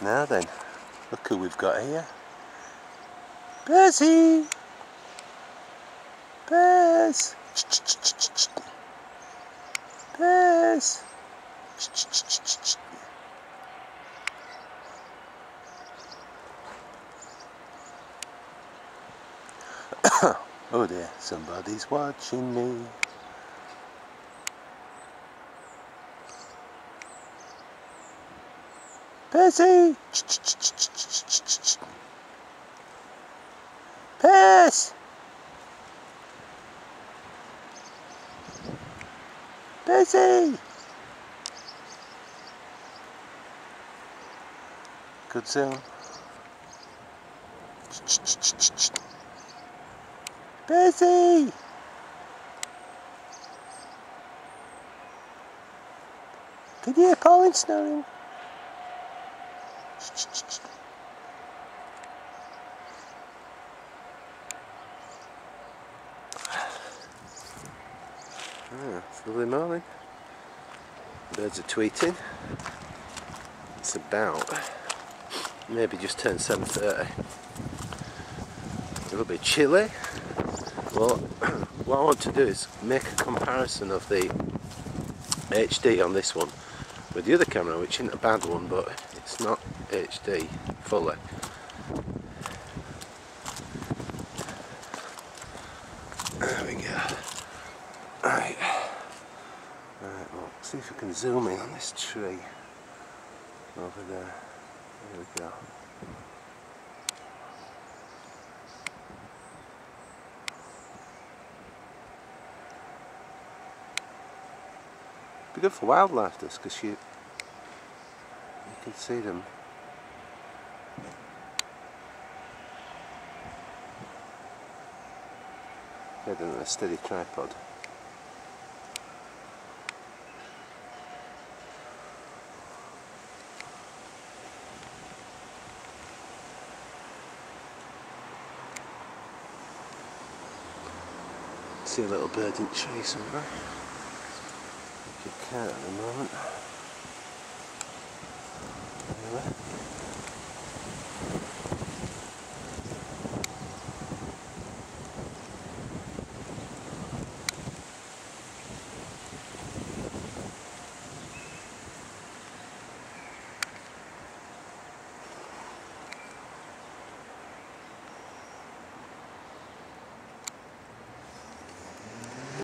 Now then, look who we've got here. Percy! Percy! Percy! Oh dear, somebody's watching me. Percy! Percy! Percy! Good zoom. Percy! Can you hear Pauline snoring? It's a lovely morning. Birds are tweeting. It's about maybe just turned 7:30. A little bit chilly. Well, what I want to do is make a comparison of the HD on this one with the other camera, which isn't a bad one, but it's not HD fully. There we go. Right, well, see if we can zoom in on this tree over there. There we go. Be good for wildlife, this, because you can see them. They're on a steady tripod. See a little bird in the tree somewhere. You can't at the moment. Anyway.